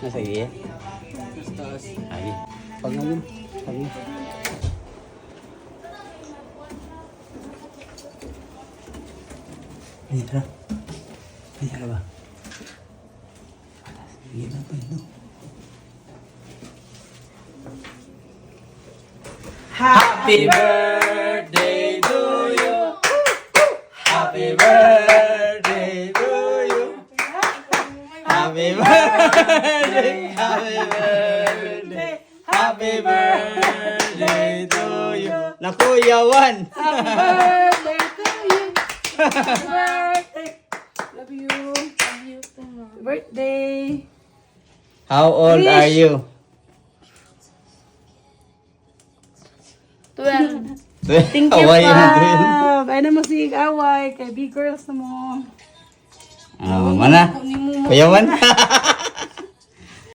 Nasa iya? Taas. Ay. Pag ngayon. Pag ngayon. Ay, tara. Ay, tara ba? Sige na pa ito. Happy birthday to you. Happy birthday to you. Happy birthday. Happy birthday. Happy birthday to you. Naku, yawan. Happy birthday to you. Happy birthday. Love you. Love you. Happy birthday. How old are you? 12. Thank you pa. Ay na mo si Away. Kay big girls na mo. Ano, mana? Kuyawan?